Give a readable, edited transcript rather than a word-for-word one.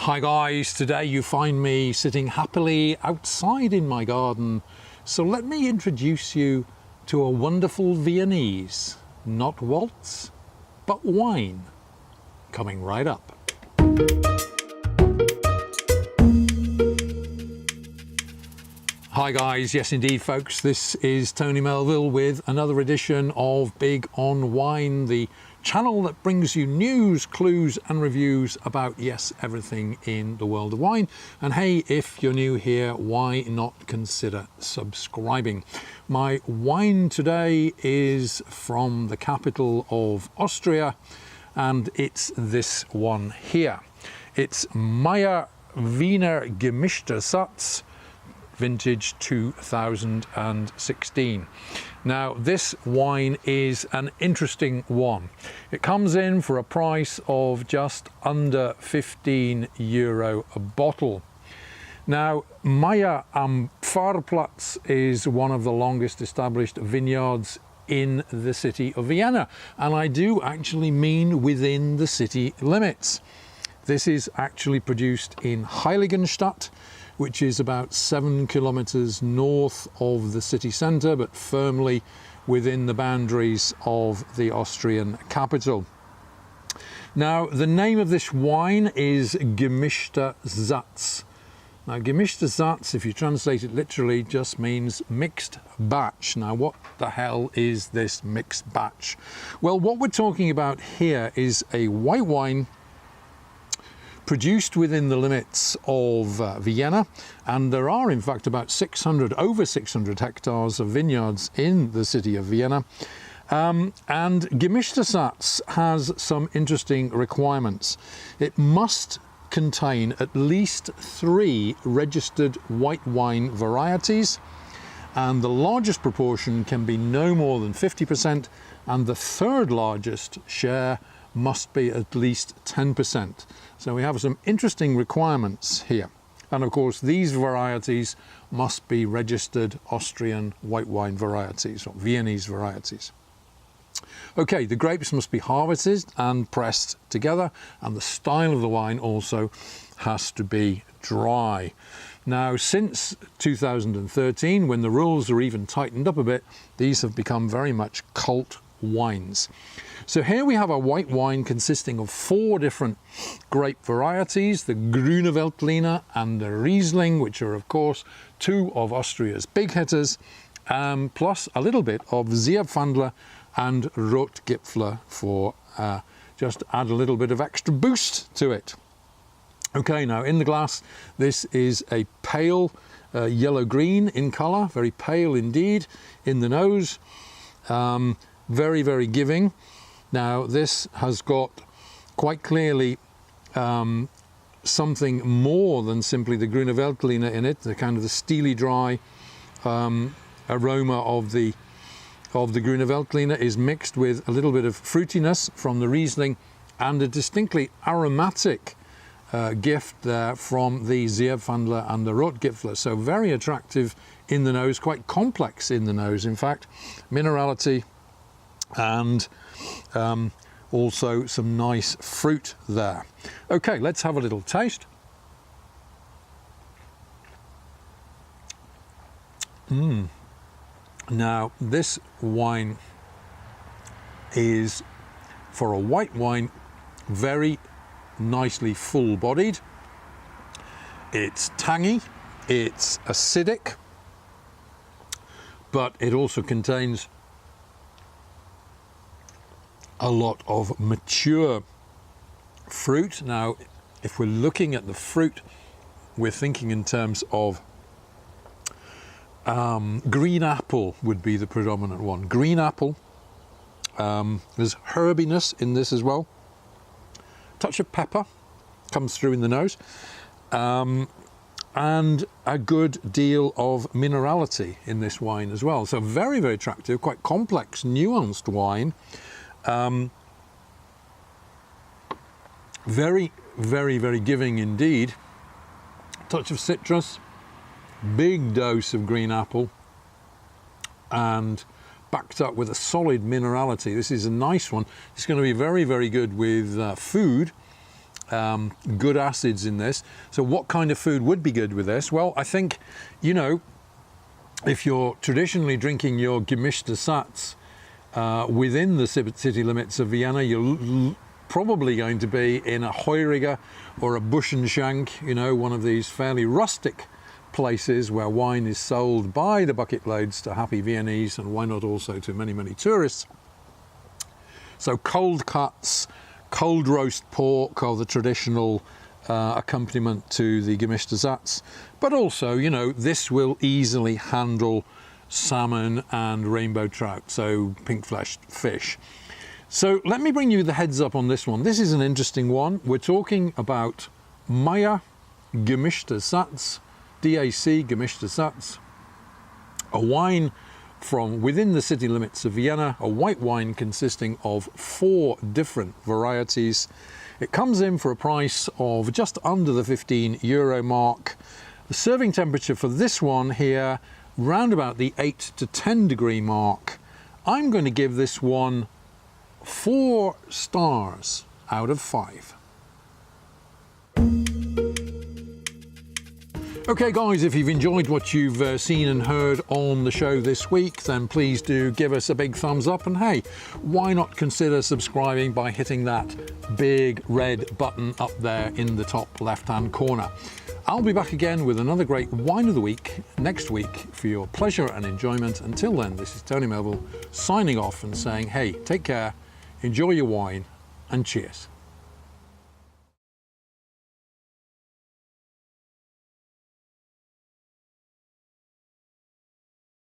Hi guys, today you find me sitting happily outside in my garden. So let me introduce you to a wonderful Viennese, not waltz, but wine, coming right up. Hi guys, yes indeed folks, this is Tony Melville with another edition of Big on Wine, the channel that brings you news, clues and reviews about, yes, everything in the world of wine. And hey, if you're new here, why not consider subscribing? My wine today is from the capital of Austria, and it's this one here. It's Wiener Gemischter Satz, vintage 2016. Now this wine is an interesting one. It comes in for a price of just under €15 a bottle. Now Meyer am Pfarrplatz is one of the longest established vineyards in the city of Vienna, and I do actually mean within the city limits. This is actually produced in Heiligenstadt, which is about 7 kilometers north of the city centre, but firmly within the boundaries of the Austrian capital. Now, the name of this wine is Gemischter Satz. Now, Gemischter Satz, if you translate it literally, just means mixed batch. Now, what the hell is this mixed batch? Well, what we're talking about here is a white wine produced within the limits of Vienna, and there are in fact about over 600 hectares of vineyards in the city of Vienna. And Gemischter Satz has some interesting requirements. It must contain at least 3 registered white wine varieties, and the largest proportion can be no more than 50%, and the third largest share must be at least 10%. So we have some interesting requirements here. And of course, these varieties must be registered Austrian white wine varieties or Viennese varieties. Okay, the grapes must be harvested and pressed together, and the style of the wine also has to be dry. Now, since 2013, when the rules are even tightened up a bit, these have become very much cult wines. So here we have a white wine consisting of 4 different grape varieties, the Grüne Veltliner and the Riesling, which are of course 2 of Austria's big hitters, plus a little bit of Zierpfandler and Rotgipfel for just add a little bit of extra boost to it. Okay, now in the glass, this is a pale yellow-green in colour, very pale indeed. In the nose, very, very giving. Now this has got quite clearly something more than simply the Grüne Veltliner in it, the kind of the steely dry aroma of the Grüne Veltliner is mixed with a little bit of fruitiness from the Riesling and a distinctly aromatic gift there from the Zierpfandler and the Rotgipfel. So very attractive in the nose, quite complex in the nose in fact, minerality and also some nice fruit there. Okay, let's have a little taste. Now this wine is, for a white wine, very nicely full-bodied. It's tangy, it's acidic, but it also contains a lot of mature fruit. Now, if we're looking at the fruit, we're thinking in terms of green apple would be the predominant one. Green apple. There's herbiness in this as well. Touch of pepper comes through in the nose, and a good deal of minerality in this wine as well. So very, very attractive, quite complex, nuanced wine. Very, very, very giving indeed. Touch of citrus, big dose of green apple, and backed up with a solid minerality. This is a nice one. It's going to be very, very good with food. good acids in this. So what kind of food would be good with this? Well, I think, you know, if you're traditionally drinking your Gemischter Satz within the city limits of Vienna, you're probably going to be in a Heuriger or a Buschenschank, you know, one of these fairly rustic places where wine is sold by the bucket loads to happy Viennese, and why not also to many, many tourists. So cold cuts, cold roast pork are the traditional accompaniment to the Gemischter Satz, but also, you know, this will easily handle salmon and rainbow trout, so pink-fleshed fish. So let me bring you the heads up on this one. This is an interesting one. We're talking about Meyer Gemischter Satz, DAC Gemischter Satz, a wine from within the city limits of Vienna, a white wine consisting of 4 different varieties. It comes in for a price of just under the €15 mark. The serving temperature for this one here, round about the 8 to 10 degree mark. I'm going to give this one 4 stars out of 5. Okay guys, if you've enjoyed what you've seen and heard on the show this week, then please do give us a big thumbs up, and hey, why not consider subscribing by hitting that big red button up there in the top left hand corner. I'll be back again with another great wine of the week next week for your pleasure and enjoyment. Until then, this is Tony Melville signing off and saying, hey, take care, enjoy your wine, and cheers.